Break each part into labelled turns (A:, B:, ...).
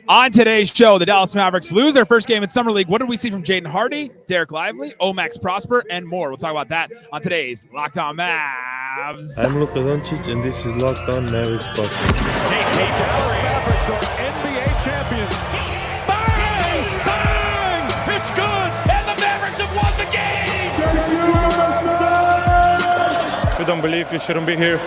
A: On today's show, the Dallas Mavericks lose their first game in Summer League. What did we see from Jaden Hardy, Dereck Lively, Omax Prosper, and more? We'll talk about that on today's Locked On Mavs.
B: I'm Luka Doncic, and this is Locked On Mavericks podcast.
C: Hey, Dallas Mavericks are NBA champions. Bang! Bang! It's good! And the Mavericks have won the game!
B: If you don't believe, you shouldn't be here.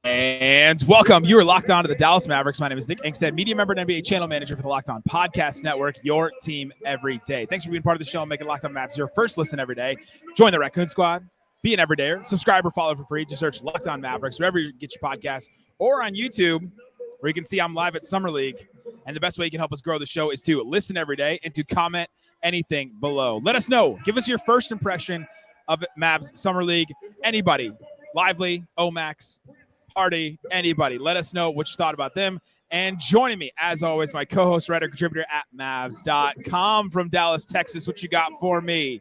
A: And welcome. You are locked on to the Dallas Mavericks. My name is Nick Angstadt, media member and NBA channel manager for the Locked On Podcast Network, your team every day. Thanks for being part of the show and making Locked On Mavs your first listen every day. Join the Raccoon Squad. Be an everydayer. Subscribe or follow for free. Just search Locked On Mavericks wherever you get your podcasts or on YouTube, where you can see I'm live at Summer League. And the best way you can help us grow the show is to listen every day and to comment anything below. Let us know. Give us your first impression of Mavs Summer League. Anybody. Lively, Omax, Hardy, anybody. Let us know what you thought about them. And joining me, as always, my co-host, writer, contributor at Mavs.com from Dallas, Texas. What you got for me?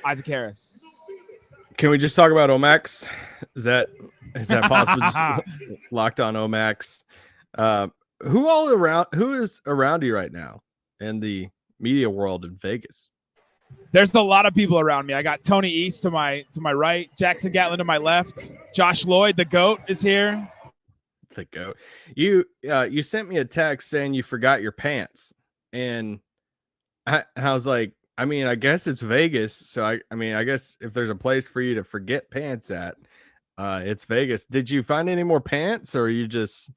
A: Isaac Harris.
D: Can we just talk about Omax? Is that possible? Just Locked On Omax. Who is around you right now in the media world in Vegas?
A: There's a lot of people around me. I got Tony East to my right, Jackson Gatlin to my left, Josh Lloyd, the GOAT, is here.
D: The GOAT. You sent me a text saying you forgot your pants, and I was like, I mean, I guess it's Vegas, so I guess if there's a place for you to forget pants at, it's Vegas. Did you find any more pants, or are you just?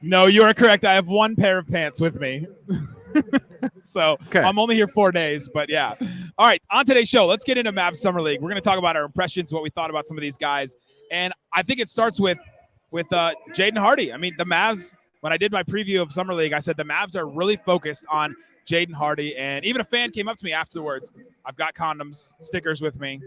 A: No, you are correct. I have one pair of pants with me. So okay. I'm only here 4 days, but yeah. All right, on today's show, let's get into Mavs Summer League. We're going to talk about our impressions, what we thought about some of these guys. And I think it starts with Jaden Hardy. I mean, the Mavs, when I did my preview of Summer League, I said the Mavs are really focused on Jaden Hardy. And even a fan came up to me afterwards. I've got condoms, stickers with me.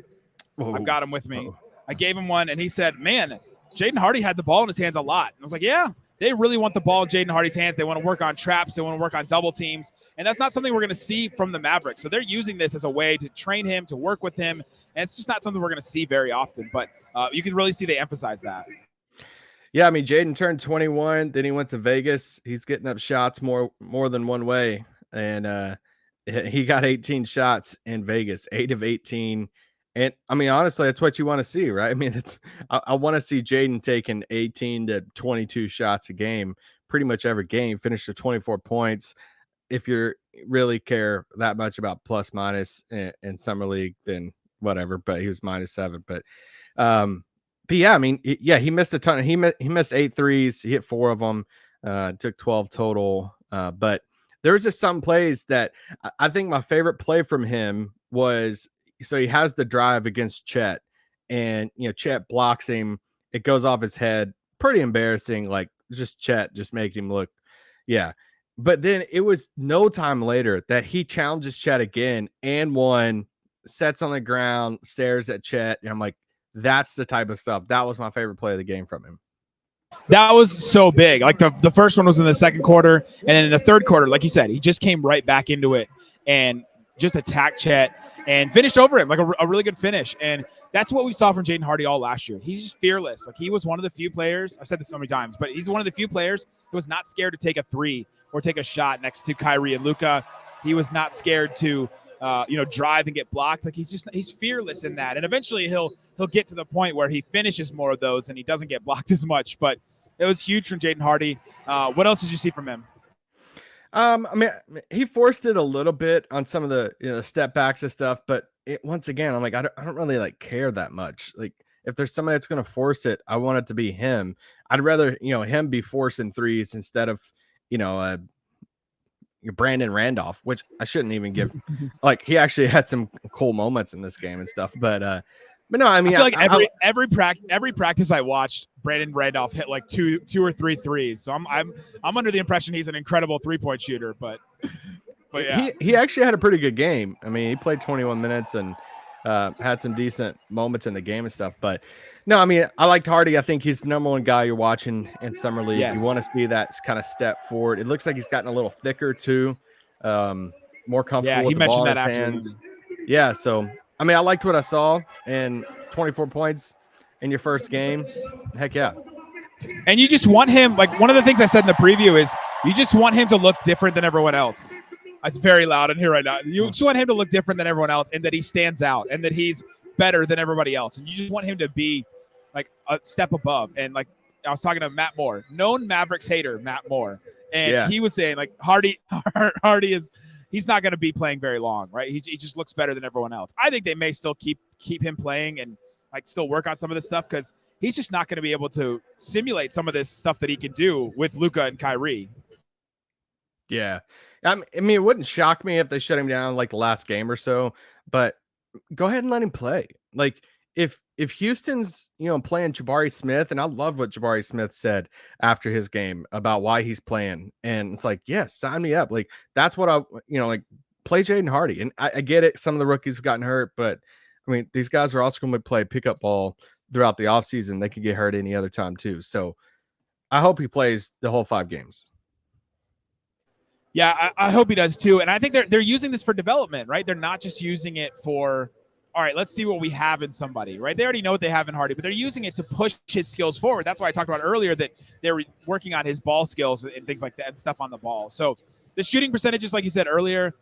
A: I've got them with me. I gave him one, and he said, man, Jaden Hardy had the ball in his hands a lot. And I was like, yeah. They really want the ball in Jaden Hardy's hands. They want to work on traps. They want to work on double teams. And that's not something we're going to see from the Mavericks. So they're using this as a way to train him, to work with him. And it's just not something we're going to see very often. But you can really see they emphasize that.
D: Yeah, I mean, Jaden turned 21. Then he went to Vegas. He's getting up shots more than one way. And he got 18 shots in Vegas, 8 of 18. And I mean, honestly, that's what you want to see, right? I mean, I want to see Jaden taking 18 to 22 shots a game, pretty much every game, finish with 24 points. If you really care that much about plus minus in Summer League, then whatever. But he was -7. But yeah, I mean, he missed a ton. He missed 8 threes. He hit 4 of them. Took 12 total. But there's just some plays that I think my favorite play from him was. So he has the drive against Chet, and Chet blocks him. It goes off his head. Pretty embarrassing. Like just Chet just making him look, yeah. But then it was no time later that he challenges Chet again and one, sets on the ground, stares at Chet. And I'm like, that's the type of stuff. That was my favorite play of the game from him.
A: That was so big. Like the first one was in the second quarter, and then in the third quarter, like you said, he just came right back into it and just attacked Chet. And finished over him, like a really good finish. And that's what we saw from Jaden Hardy all last year. He's just fearless. Like he was one of the few players, I've said this so many times, but he's one of the few players who was not scared to take a three or take a shot next to Kyrie and Luka. He was not scared to drive and get blocked. Like he's fearless in that. And eventually he'll get to the point where he finishes more of those and he doesn't get blocked as much. But it was huge from Jaden Hardy. What else did you see from him?
D: I mean, he forced it a little bit on some of the step backs and stuff, but once again, I'm like, I don't really like care that much. Like if there's somebody that's going to force it, I want it to be him. I'd rather, him be forcing threes instead of, Brandon Randolph, which I shouldn't even give. Like he actually had some cool moments in this game and stuff, but no, I mean,
A: I feel like every practice I watched, Brandon Randolph hit like two or three threes. So I'm under the impression he's an incredible 3-point shooter, but yeah,
D: he actually had a pretty good game. I mean, he played 21 minutes and had some decent moments in the game and stuff. But no, I mean, I liked Hardy. I think he's the number one guy you're watching in Summer League. Yes. You want to see that kind of step forward. It looks like he's gotten a little thicker too, more comfortable.
A: Yeah,
D: with
A: he
D: the ball
A: mentioned
D: in
A: that
D: his
A: after.
D: hands. Yeah, so I mean, I liked what I saw, and 24 points in your first game, heck yeah.
A: And you just want him, like one of the things I said in the preview is you just want him to look different than everyone else. It's very loud in here right now. You just want him to look different than everyone else and that he stands out and that he's better than everybody else. And you just want him to be like a step above. And like I was talking to Matt Moore, known Mavericks hater, Matt Moore. And he was saying like Hardy is, he's not going to be playing very long, right? He just looks better than everyone else. I think they may still keep him playing and like still work on some of this stuff because he's just not going to be able to simulate some of this stuff that he can do with Luka and Kyrie.
D: Yeah. I mean, it wouldn't shock me if they shut him down like the last game or so, but go ahead and let him play. Like if Houston's, playing Jabari Smith, and I love what Jabari Smith said after his game about why he's playing. And it's like, yes, sign me up. Like that's what like play Jaden Hardy. And I get it. Some of the rookies have gotten hurt, but I mean, these guys are also going to play pickup ball throughout the offseason. They could get hurt any other time too. So I hope he plays the whole 5 games.
A: Yeah, I hope he does too. And I think they're using this for development, right? They're not just using it for, all right, let's see what we have in somebody, right? They already know what they have in Hardy, but they're using it to push his skills forward. That's why I talked about earlier that they're working on his ball skills and things like that and stuff on the ball. So the shooting percentages, like you said earlier,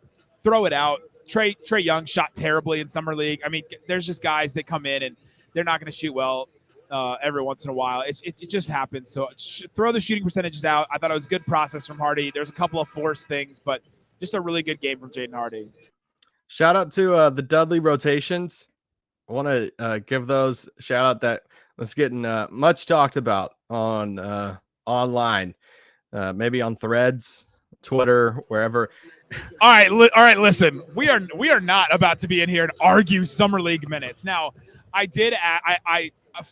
A: throw it out. Trae Young shot terribly in Summer League. I mean, there's just guys that come in and they're not going to shoot well every once in a while. It just happens. So throw the shooting percentages out. I thought it was a good process from Hardy. There's a couple of forced things, but just a really good game from Jaden Hardy.
D: Shout out to the Dudley rotations. I want to give those shout out that was getting much talked about on online, maybe on Threads, Twitter, wherever.
A: All right. Listen, we are not about to be in here and argue Summer League minutes. Now, I did.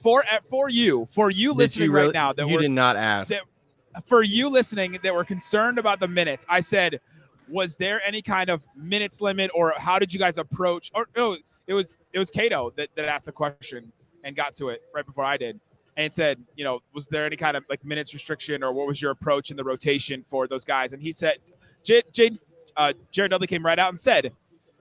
A: For you listening right now, that
D: you did not ask.
A: For you listening that were concerned about the minutes, I said, was there any kind of minutes limit, or how did you guys approach? Or no, it was Cato that asked the question and got to it right before I did, and said, was there any kind of like minutes restriction, or what was your approach in the rotation for those guys? And he said, Jared Dudley came right out and said,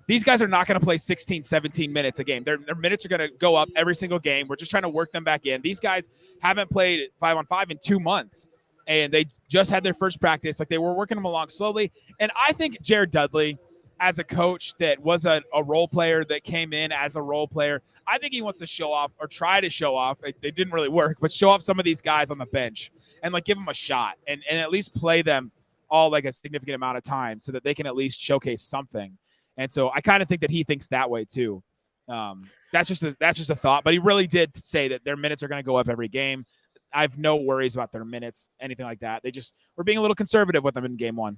A: these guys are not going to play 16, 17 minutes a game. Their minutes are going to go up every single game. We're just trying to work them back in. These guys haven't played 5-on-5 in 2 months, and they just had their first practice. Like, they were working them along slowly. And I think Jared Dudley, as a coach that was a role player that came in as a role player, I think he wants to show off, or try to show off. It didn't really work, but show off some of these guys on the bench and like give them a shot and at least play them all like a significant amount of time so that they can at least showcase something. And so I kind of think that he thinks that way too. That's just a thought, but he really did say that their minutes are going to go up every game. I have no worries about their minutes, anything like that. We're being a little conservative with them in game 1.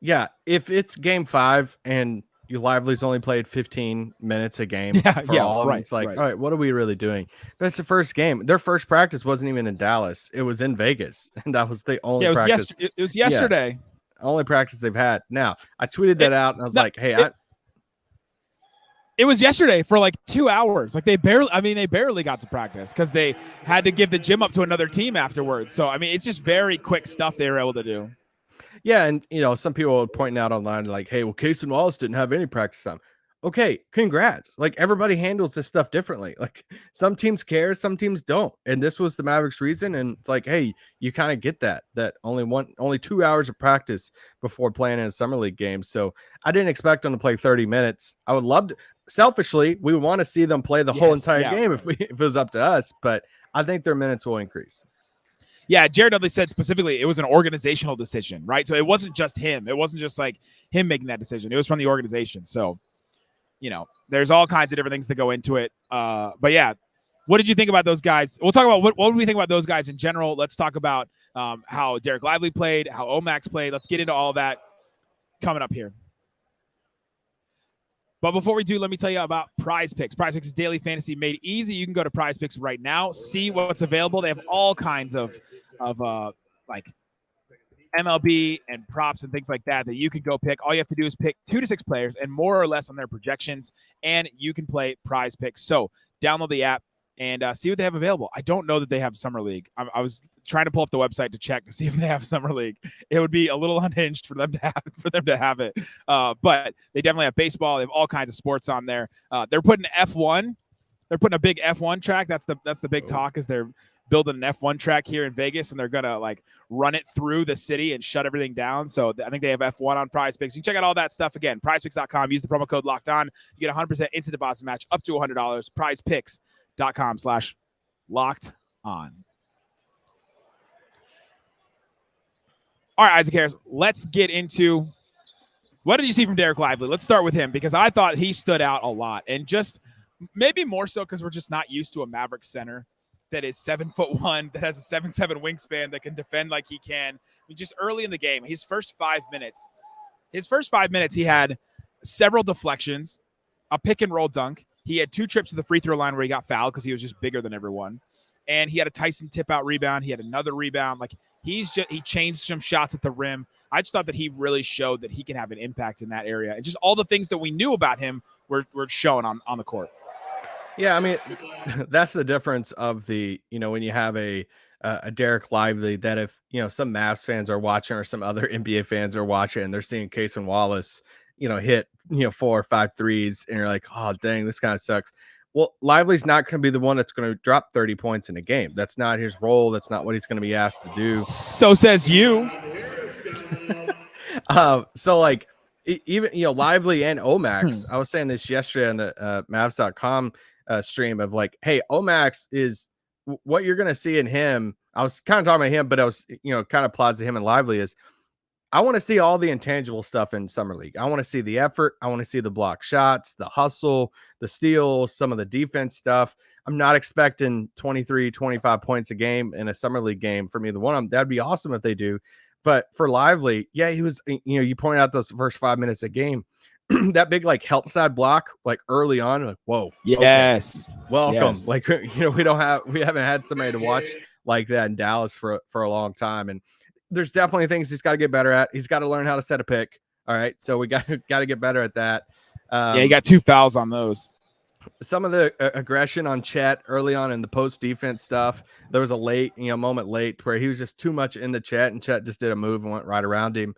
D: Yeah, if it's game 5 and you Lively's only played 15 minutes a game all of them, it's like, all right, what are we really doing? But it's the first game. Their first practice wasn't even in Dallas. It was in Vegas, and that was the only practice.
A: It was yesterday.
D: Yeah. Only practice they've had. Now, I tweeted that out, and I was like, hey,
A: it was yesterday for like 2 hours. Like they barely got to practice because they had to give the gym up to another team afterwards. So, I mean, it's just very quick stuff they were able to do.
D: Yeah, and, some people were pointing out online like, hey, well, Cason Wallace didn't have any practice time. Okay, congrats. Like, everybody handles this stuff differently. Like, some teams care, some teams don't. And this was the Mavericks' reason. And it's like, hey, you kind of get that only 2 hours of practice before playing in a summer league game. So I didn't expect them to play 30 minutes. I would love to. Selfishly, we want to see them play the whole entire game if it was up to us. But I think their minutes will increase.
A: Yeah, Jared Dudley said specifically it was an organizational decision, right? So it wasn't just him. It wasn't just like him making that decision. It was from the organization. So, there's all kinds of different things that go into it. But yeah, what did you think about those guys? We'll talk about what do we think about those guys in general. Let's talk about how Dereck Lively played, how Omax played. Let's get into all that coming up here. But before we do, let me tell you about Prize Picks. Prize Picks is daily fantasy made easy. You can go to Prize Picks right now, see what's available. They have all kinds of like MLB and props and things like that you can go pick. All you have to do is pick 2 to 6 players and more or less on their projections, and you can play Prize Picks. So download the app and see what they have available. I don't know that they have Summer League. I was trying to pull up the website to check to see if they have Summer League. It would be a little unhinged for them to have it. But they definitely have baseball. They have all kinds of sports on there. They're putting F1 They're putting a big F1 track. That's the big talk, is they're building an F1 track here in Vegas, and they're gonna like run it through the city and shut everything down. So I think they have F1 on PrizePicks. You can check out all that stuff again. PrizePicks.com. Use the promo code Locked On. You get 100% instant deposit match up to $100. PrizePicks.com/Locked On. All right, Isaac Harris. Let's get into what did you see from Dereck Lively. Let's start with him because I thought he stood out a lot, and just maybe more so because we're just not used to a Mavericks center that is 7'1", that has a 7'7" wingspan, that can defend like he can. I mean, just early in the game, his first 5 minutes, he had several deflections, a pick and roll dunk. He had 2 trips to the free throw line where he got fouled because he was just bigger than everyone. And he had a Tyson tip out rebound. He had another rebound. Like he changed some shots at the rim. I just thought that he really showed that he can have an impact in that area. And just all the things that we knew about him were shown on the court.
D: Yeah, I mean, that's the difference of the, when you have a Dereck Lively, that if, some Mavs fans are watching or some other NBA fans are watching and they're seeing Cason Wallace, hit, 4 or 5 threes, and you're like, oh, dang, this kind of sucks. Well, Lively's not going to be the one that's going to drop 30 points in a game. That's not his role. That's not what he's going to be asked to do.
A: So says you.
D: So like, even, Lively and Omax, I was saying this yesterday on the Mavs.com stream of like, hey, Omax is what you're going to see in him. I was kind of talking about him, but I was, kind of applies to him and Lively is I want to see all the intangible stuff in Summer League. I want to see the effort. I want to see the block shots, the hustle, the steals, some of the defense stuff. I'm not expecting 23, 25 points a game in a Summer League game from either one of them. That'd be awesome if they do. But for Lively, yeah, he was, you pointed out those first 5 minutes of game, that big like help side block, like early on, like, whoa,
A: yes,
D: okay. Welcome.
A: Yes.
D: Like, we haven't had somebody to watch like that in Dallas for a long time. And there's definitely things he's got to get better at. He's got to learn how to set a pick. All right. So we got to get better at that.
A: Yeah, he got 2 fouls on those.
D: Some of the aggression on Chet early on in the post defense stuff, there was a moment late where he was just too much into Chet, and Chet just did a move and went right around him.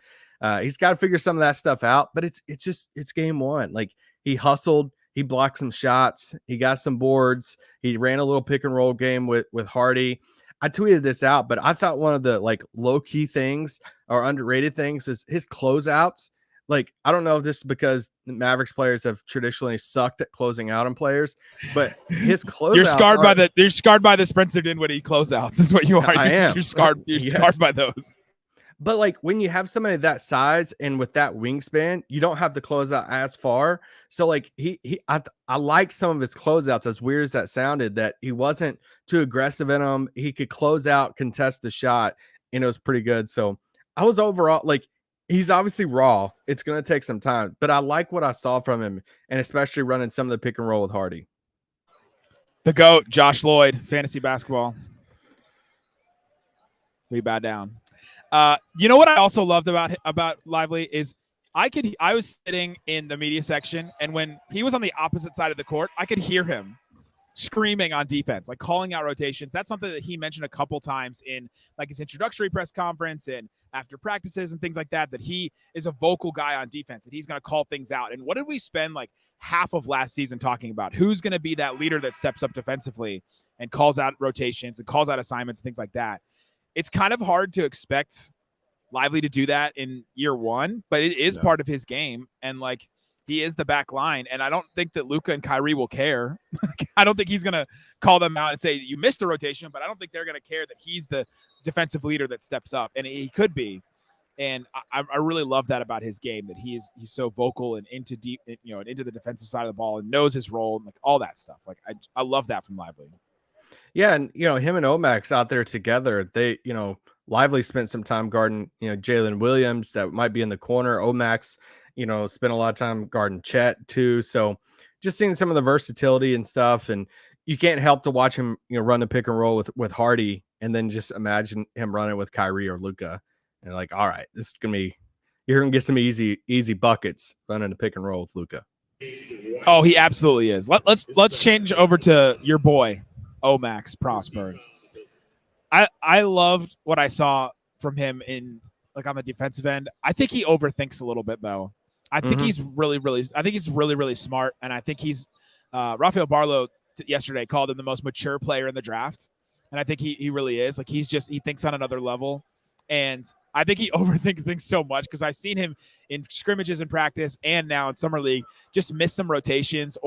D: He's got to figure some of that stuff out, but it's game one. Like, he hustled, he blocked some shots, he got some boards, he ran a little pick and roll game with Hardy. I tweeted this out, but I thought one of the like low key things or underrated things is his closeouts. Like, I don't know if this is because the Mavericks players have traditionally sucked at closing out on players, but his closeouts.
A: You're scarred by the Spencer Dinwiddie closeouts. Is what you are.
D: I am.
A: You're scarred. You're scarred by those.
D: But like, when you have somebody that size and with that wingspan, you don't have to close out as far. So like I like some of his closeouts, as weird as that sounded, that he wasn't too aggressive in them. He could close out, contest the shot, and it was pretty good. So I was overall like, he's obviously raw. It's going to take some time, but I like what I saw from him, and especially running some of the pick and roll with Hardy.
A: The GOAT, Josh Lloyd, fantasy basketball. We bow down. You know what I also loved about Lively is I was sitting in the media section, and when he was on the opposite side of the court, I could hear him screaming on defense, like calling out rotations. That's something that he mentioned a couple times in like his introductory press conference and after practices and things like that, that he is a vocal guy on defense, that he's going to call things out. And what did we spend like half of last season talking about? Who's going to be that leader that steps up defensively and calls out rotations and calls out assignments and things like that? It's kind of hard to expect Lively to do that in year one, but it is part of his game. And like, he is the back line, and I don't think that Luka and Kyrie will care. I don't think he's going to call them out and say, you missed a rotation, but I don't think they're going to care that he's the defensive leader that steps up, and he could be. And I really love that about his game, that he's so vocal and into deep, into the defensive side of the ball and knows his role and like all that stuff. Like I love that from Lively. Yeah, and
D: him and Omax out there together, they Lively spent some time guarding Jalen Williams that might be in the corner. Omax spent a lot of time guarding Chet too. So just seeing some of the versatility and stuff, and you can't help to watch him, run the pick and roll with Hardy, and then just imagine him running with Kyrie or Luka, and like, all right, this is you're gonna get some easy buckets running the pick and roll with Luka.
A: Oh, he absolutely is. Let's change over to your boy, Omax Prosper. I loved what I saw from him in like on the defensive end. I think he overthinks a little bit though. I think he's really smart, and I think he's Rafael Barlow yesterday called him the most mature player in the draft. And I think he really is. Like, he thinks on another level. And I think he overthinks things so much because I've seen him in scrimmages in practice and now in summer league just miss some rotations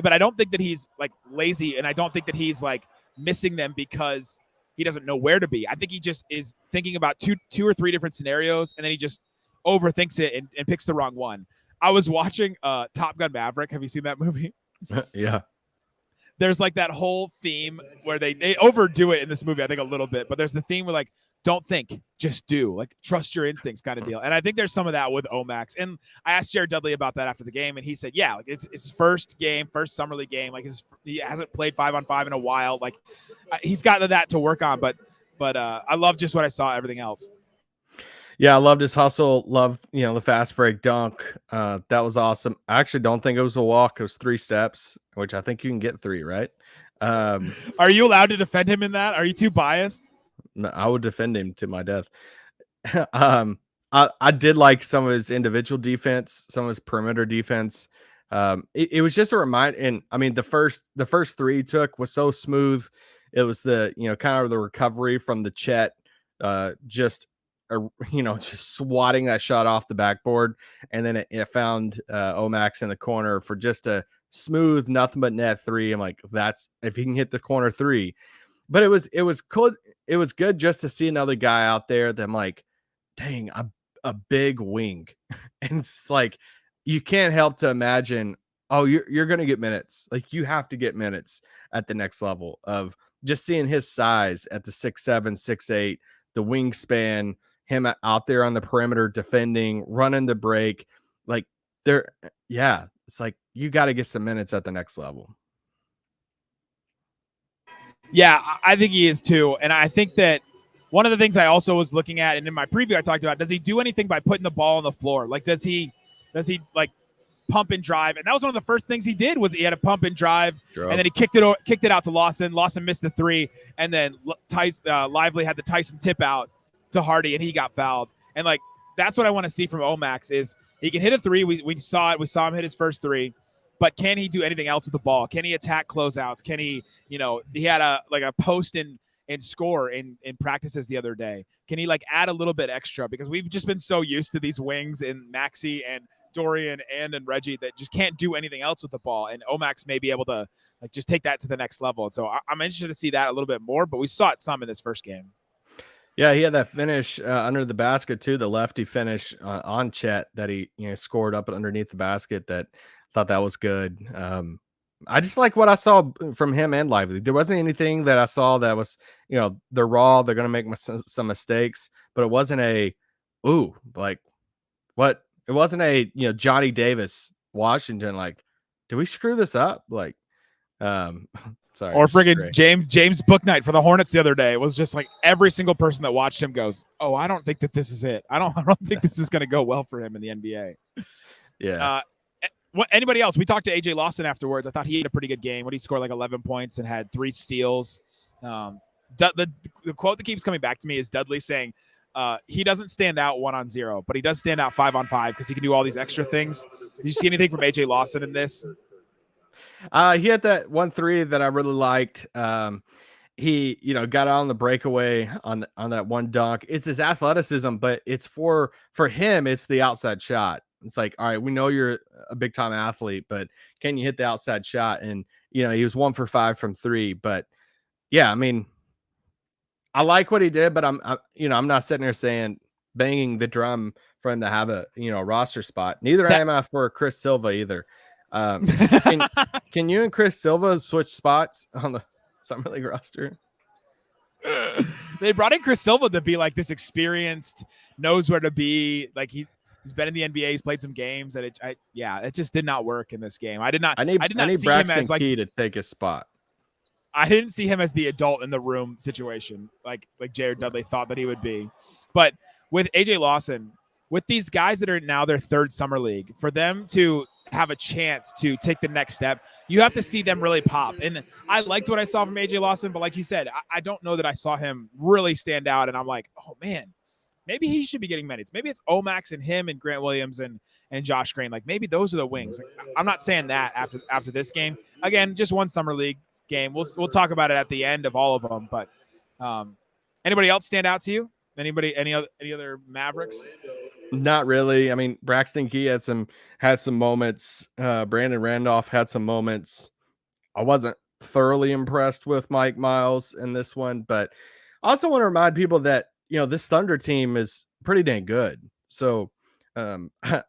A: but I don't think that he's like lazy, and I don't think that he's like missing them because he doesn't know where to be. I think he just is thinking about two or three different scenarios, and then he just overthinks it and picks the wrong one. I was watching Top Gun Maverick. Have you seen that movie?
D: Yeah.
A: There's like that whole theme where they overdo it in this movie, I think a little bit, but there's the theme where like, don't think, just do, like trust your instincts kind of deal. And I think there's some of that with Omax. And I asked Jared Dudley about that after the game, and he said, yeah, like it's his first summer league game. Like he hasn't played 5-on-5 in a while. Like he's got that to work on, but I love just what I saw, everything else.
D: Yeah, I loved his hustle. Loved, the fast break dunk. That was awesome. I actually don't think it was a walk. It was 3 steps, which I think you can get 3, right?
A: Are you allowed to defend him in that? Are you too biased?
D: No, I would defend him to my death. I did like some of his individual defense, some of his perimeter defense. It was just a reminder. And I mean, the first 3 he took was so smooth. It was the, kind of the recovery from the Chet, just swatting that shot off the backboard. And then it found Omax in the corner for just a smooth, nothing but net 3. I'm like, that's if he can hit the corner 3. But it was cool. It was good just to see another guy out there that I'm like, dang, a big wing. And it's like, you can't help to imagine, oh, you're going to get minutes. Like, you have to get minutes at the next level of just seeing his size at the 6'7", 6'8", the wingspan, him out there on the perimeter defending, running the break. Like, it's like, you got to get some minutes at the next level.
A: Yeah, I think he is too. And I think that one of the things I also was looking at, and in my preview I talked about, does he do anything by putting the ball on the floor? Like, does he like pump and drive? And that was one of the first things he did, was he had a pump and drive. And then he kicked it out to Lawson. Lawson missed the 3, and then Lively had the Tyson tip out to Hardy, and he got fouled. And like, that's what I want to see from Omax, is he can hit a 3. We saw it. We saw him hit his first 3. But can he do anything else with the ball? Can he attack closeouts? Can he, he had a post and score in practices the other day. Can he like add a little bit extra? Because we've just been so used to these wings in Maxey and Dorian and Reggie that just can't do anything else with the ball. And Omax may be able to like just take that to the next level. And so I'm interested to see that a little bit more, but we saw it some in this first game.
D: Yeah, he had that finish under the basket too, the lefty finish on Chet that he scored up underneath the basket. That thought that was good. I just like what I saw from him and Lively. There wasn't anything that I saw that was, they're raw. They're going to make some mistakes, but it wasn't it wasn't a, Johnny Davis, Washington. Like, did we screw this up? Like, sorry.
A: Or friggin' James Bouknight for the Hornets the other day. It was just like every single person that watched him goes, oh, I don't think that this is it. I don't think this is going to go well for him in the NBA.
D: Yeah.
A: Anybody else? We talked to AJ Lawson afterwards. I thought he had a pretty good game. He scored like 11 points and had 3 steals. The quote that keeps coming back to me is Dudley saying he doesn't stand out 1-on-0, but he does stand out 5-on-5 because he can do all these extra things. Did you see anything from AJ Lawson in this?
D: He had that 1-3 that I really liked. He, got out on the breakaway on that one dunk. It's his athleticism, but it's for him, it's the outside shot. It's like, all right, we know you're a big time athlete, but can you hit the outside shot? And, he was 1 for 5 from 3, but yeah, I mean, I like what he did, but I'm not sitting there saying banging the drum for him to have a, roster spot. Neither am I for Chris Silva either. Can you and Chris Silva switch spots on the Summer League roster?
A: They brought in Chris Silva to be like this experienced, knows where to be. Like he's been in the NBA, he's played some games, and it just did not work in this game. I did not see
D: Braxton
A: him as like
D: Key to take his spot.
A: I didn't see him as the adult in the room situation, like Jared Dudley thought that he would be. But with AJ Lawson, with these guys that are now their 3rd summer league, for them to have a chance to take the next step, you have to see them really pop. And I liked what I saw from AJ Lawson, but like you said, I don't know that I saw him really stand out. And I'm like, oh man, maybe he should be getting minutes. Maybe it's Omax and him and Grant Williams and Josh Green. Like maybe those are the wings. Like, I'm not saying that after this game. Again, just one summer league game. We'll talk about it at the end of all of them. But anybody else stand out to you? Any other Mavericks?
D: Not really. I mean, Braxton Key had some moments. Brandon Randolph had some moments. I wasn't thoroughly impressed with Mike Miles in this one, but I also want to remind people that, this Thunder team is pretty dang good. So I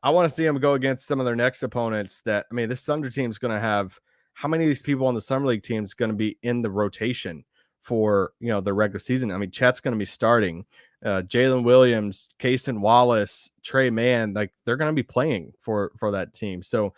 D: want to see them go against some of their next opponents this Thunder team is going to have, how many of these people on the Summer League team is going to be in the rotation for, the regular season? I mean, Chet's going to be starting. Jalen Williams, Cason Wallace, Trey Mann, like they're going to be playing for that team. So,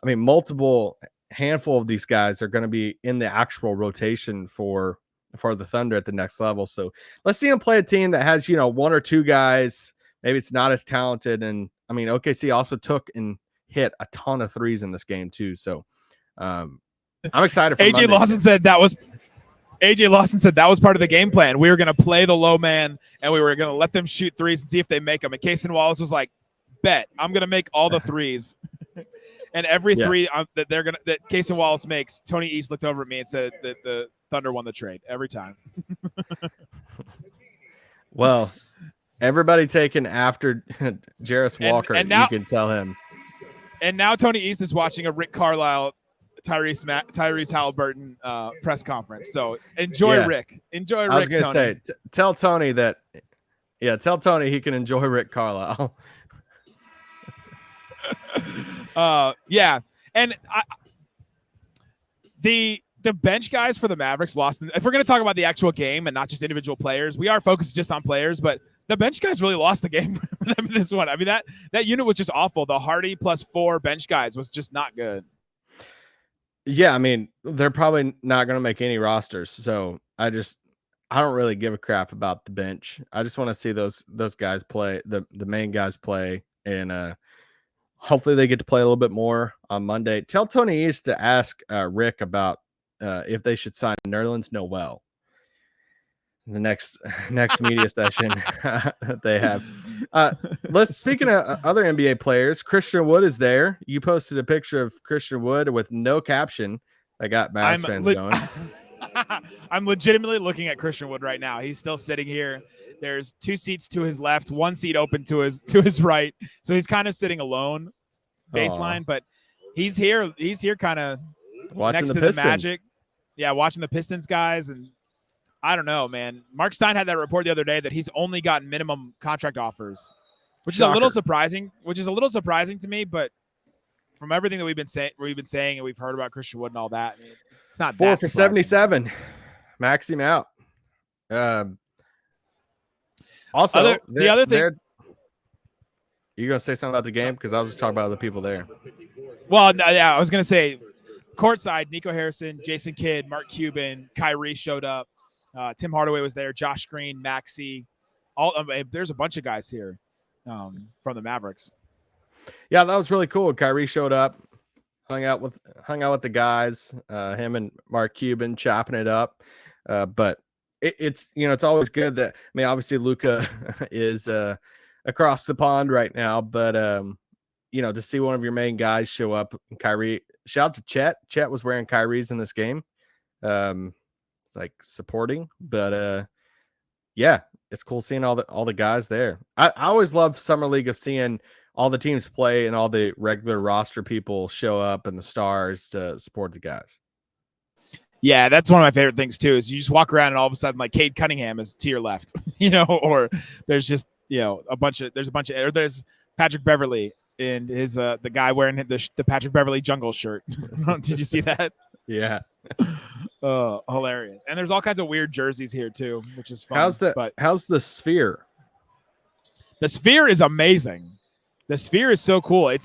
D: I mean, multiple handful of these guys are going to be in the actual rotation for the Thunder at the next level. So let's see them play a team that has, one or two guys. Maybe it's not as talented. And I mean, OKC also took and hit a ton of threes in this game too. So I'm excited for
A: AJ Lawson said that was part of the game plan. We were going to play the low man and we were going to let them shoot threes and see if they make them. And Cason Wallace was like, bet I'm going to make all the threes. And every three that Cason Wallace makes, Tony East looked over at me and said that the Thunder won the trade every time.
D: Well, everybody taken after Jarris Walker,
A: and now,
D: you can tell him.
A: And now Tony East is watching a Rick Carlisle, Tyrese Halliburton press conference. So enjoy Rick. Enjoy Rick.
D: I was going to say, tell Tony that. Yeah, tell Tony he can enjoy Rick Carlisle.
A: Yeah, and the bench guys for the Mavericks lost. If we're going to talk about the actual game and not just individual players, we are focused just on players, but the bench guys really lost the game for them in this one. I mean, that unit was just awful. The Hardy plus 4 bench guys was just not good.
D: Yeah, I mean, they're probably not going to make any rosters, so I don't really give a crap about the bench. I just want to see those guys play, the main guys play, and hopefully they get to play a little bit more on Monday. Tell Tony East to ask Rick about if they should sign Nerlens Noel in the next media session that they have. Speaking of other NBA players, Christian Wood is there. You posted a picture of Christian Wood with no caption. That got Mavs fans going.
A: I'm legitimately looking at Christian Wood right now. He's still sitting here. There's 2 seats to his left, 1 seat open to his right. So he's kind of sitting alone baseline, but he's here kind of
D: watching
A: next
D: the
A: to
D: Pistons.
A: the Magic. Yeah, watching the Pistons guys. And I don't know, man. Mark Stein had that report the other day that he's only gotten minimum contract offers, which is a little surprising to me, but from everything that we've been saying and we've heard about Christian Wood and all that, I mean, it's not
D: 4
A: that
D: for
A: surprising.
D: 77. Max him out. Also,
A: the other thing.
D: You gonna say something about the game? Because I was just talking about other people there.
A: Well, no, yeah, I was gonna say, courtside, Nico Harrison, Jason Kidd, Mark Cuban, Kyrie showed up. Tim Hardaway was there. Josh Green, Maxey. There's a bunch of guys here from the Mavericks.
D: Yeah, that was really cool. Kyrie showed up, hung out with the guys. Him and Mark Cuban chopping it up. But it's it's always good that obviously Luka is across the pond right now, but to see one of your main guys show up. Kyrie, shout out to Chet. Chet was wearing Kyrie's in this game. It's like supporting, but yeah, it's cool seeing all the guys there. I always love Summer League of seeing all the teams play and all the regular roster people show up and the stars to support the guys.
A: Yeah, that's one of my favorite things too. Is you just walk around and all of a sudden like Cade Cunningham is to your left, or there's just there's Patrick Beverly and his the guy wearing the Patrick Beverly jungle shirt. Did you see that?
D: Yeah.
A: Hilarious. And there's all kinds of weird jerseys here too, which is fun.
D: How's the Sphere?
A: The Sphere is amazing. The Sphere is so cool.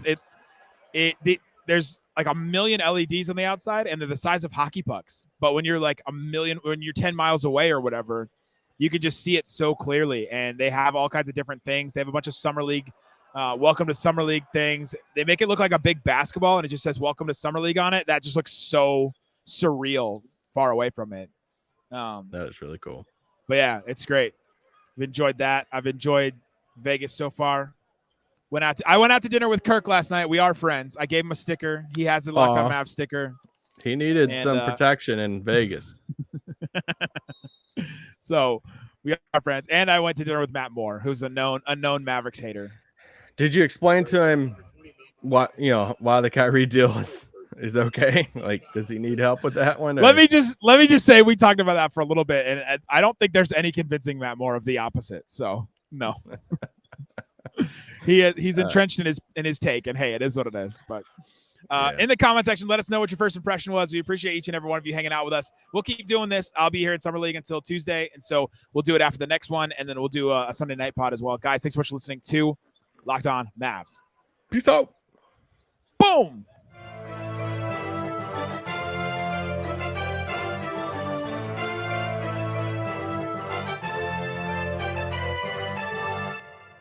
A: There's like 1 million LEDs on the outside, and they're the size of hockey pucks. But when you're when you're 10 miles away or whatever, you can just see it so clearly. And they have all kinds of different things. They have a bunch of Summer League, welcome to Summer League things. They make it look like a big basketball, and it just says welcome to Summer League on it. That just looks so surreal far away from it.
D: That is really cool.
A: But yeah, it's great. I've enjoyed that. I've enjoyed Vegas so far. I went out to dinner with Kirk last night. We are friends. I gave him a sticker. He has the Locked On Mavs sticker.
D: He needed some protection in Vegas.
A: So we are friends. And I went to dinner with Matt Moore, who's a known Mavericks hater.
D: Did you explain to him why the Kyrie deal is okay? Like, does he need help with that one? Or?
A: Let me just say we talked about that for a little bit, and I don't think there's any convincing Matt Moore of the opposite. So no. He's entrenched in his take, and hey, it is what it is. But in the comment section, let us know what your first impression was. We appreciate each and every one of you hanging out with us. We'll keep doing this. I'll be here in Summer League until Tuesday, and so we'll do it after the next one, and then we'll do a Sunday night pod as well. Guys, thanks so much for listening to Locked On Mavs.
D: Peace out.
A: Boom.